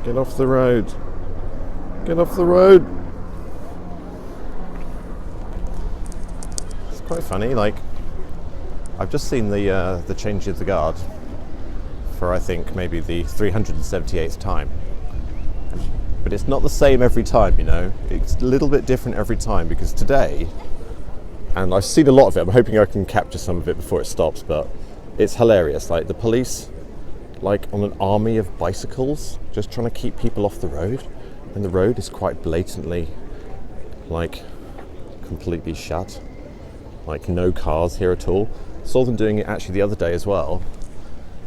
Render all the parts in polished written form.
Get off the road. Get off the road. It's quite funny, like, I've just seen the change of the guard for, I think, maybe the 378th time. But it's not the same every time, you know. It's a little bit different every time, because today, and I've seen a lot of it, I'm hoping I can capture some of it before it stops, but it's hilarious. Like, the police, like, on an army of bicycles, just trying to keep people off the road. And the road is quite blatantly, like, completely shut. Like, no cars here at all. Saw them doing it actually the other day as well,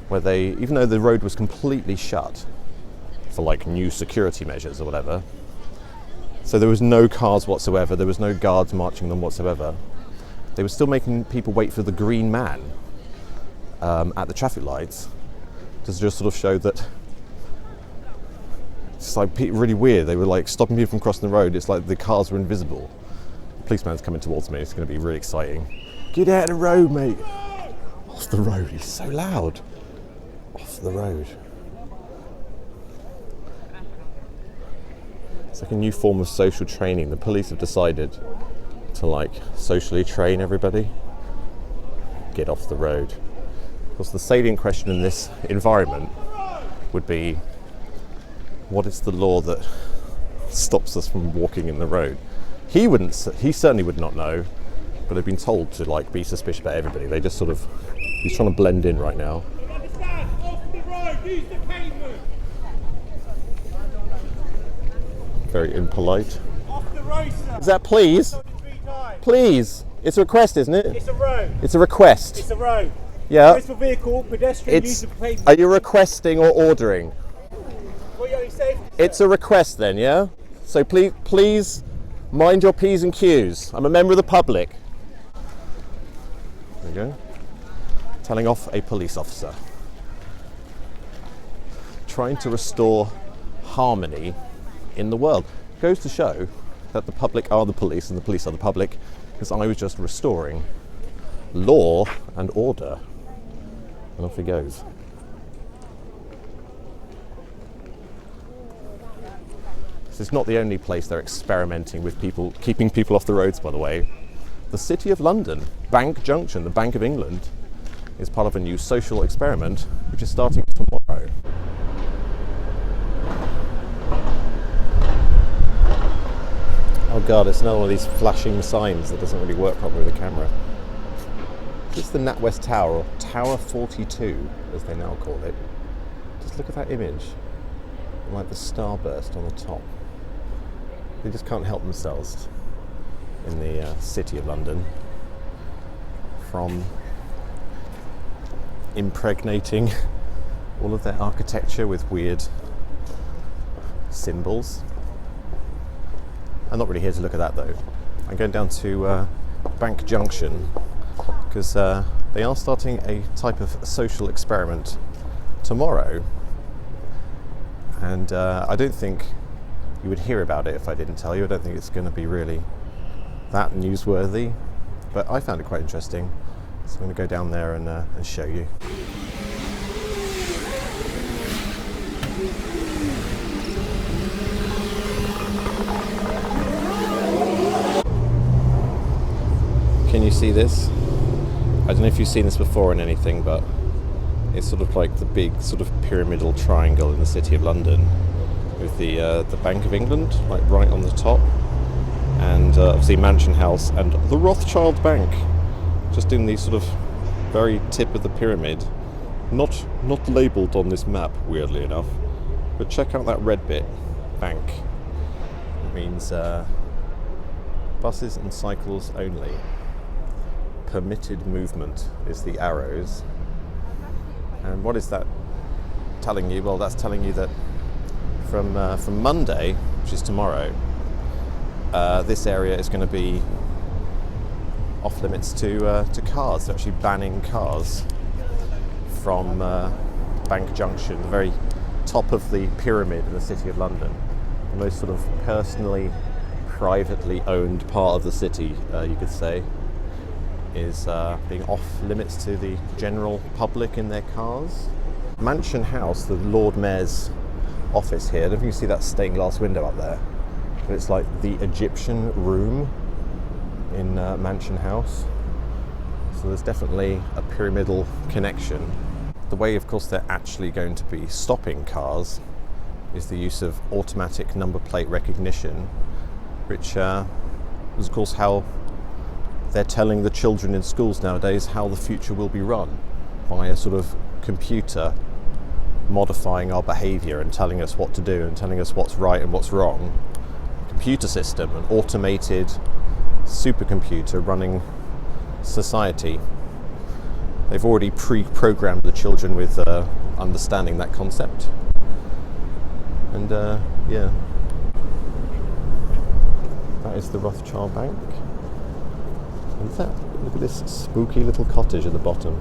where they, even though the road was completely shut for, like, new security measures or whatever, so there was no cars whatsoever, there was no guards marching them whatsoever, they were still making people wait for the green man at the traffic lights to just sort of show that it's like really weird. They were like stopping people from crossing the road. It's like the cars were invisible. The policeman's coming towards me. It's going to be really exciting. Get out of the road, mate. Off the road. He's so loud. Off the road. It's like a new form of social training. The police have decided to, like, socially train everybody. Get off the road. Of course, the salient question in this environment would be, what is the law that stops us from walking in the road? He certainly would not know, but they've been told to, like, be suspicious about everybody. They just sort of, he's trying to blend in right now. Understand, off the road, use the pavement. Very impolite. Off the road, sir. Is that please? Please. It's a request, isn't it? It's a road. It's a request. It's a road. Yeah. It's for vehicle, pedestrian, use the pavement. Are you requesting or ordering? For your safety, sir. It's a request then, yeah? So please mind your P's and Q's. I'm a member of the public. There you go. Telling off a police officer. Trying to restore harmony in the world. Goes to show that the public are the police and the police are the public, because I was just restoring law and order. And off he goes. This is not the only place they're experimenting with people, keeping people off the roads, by the way. The City of London, Bank Junction, the Bank of England, is part of a new social experiment which is starting tomorrow. Oh god, it's another one of these flashing signs that doesn't really work properly with the camera. This is the NatWest Tower, or Tower 42, as they now call it. Just look at that image, like the starburst on the top. They just can't help themselves in the City of London from impregnating all of their architecture with weird symbols. I'm not really here to look at that though. I'm going down to Bank Junction because they are starting a type of social experiment tomorrow, and I don't think you would hear about it if I didn't tell you. I don't think it's going to be really that newsworthy, but I found it quite interesting, so I'm going to go down there and show you. Can you see this? I don't know if you've seen this before in anything, but it's sort of like the big sort of pyramidal triangle in the City of London with the Bank of England like right on the top, and obviously Mansion House and the Rothschild Bank just in the sort of very tip of the pyramid, not labelled on this map, weirdly enough, but check out that red bit, bank. It means buses and cycles only. Permitted movement is the arrows. And what is that telling you? Well, that's telling you that from Monday, which is tomorrow, this area is going to be off limits to cars. They're actually banning cars from Bank Junction, the very top of the pyramid in the City of London, the most sort of personally, privately owned part of the city, you could say, is being off limits to the general public in their cars. Mansion House, the Lord Mayor's office here. I don't know if you can see that stained glass window up there, but it's like the Egyptian room in Mansion House. So there's definitely a pyramidal connection. The way, of course, they're actually going to be stopping cars is the use of automatic number plate recognition, which is, of course, how they're telling the children in schools nowadays how the future will be run, by a sort of computer modifying our behaviour and telling us what to do and telling us what's right and what's wrong. A computer system, an automated supercomputer running society. They've already pre-programmed the children with understanding that concept. And yeah, that is the Rothschild Bank. Look at this spooky little cottage at the bottom.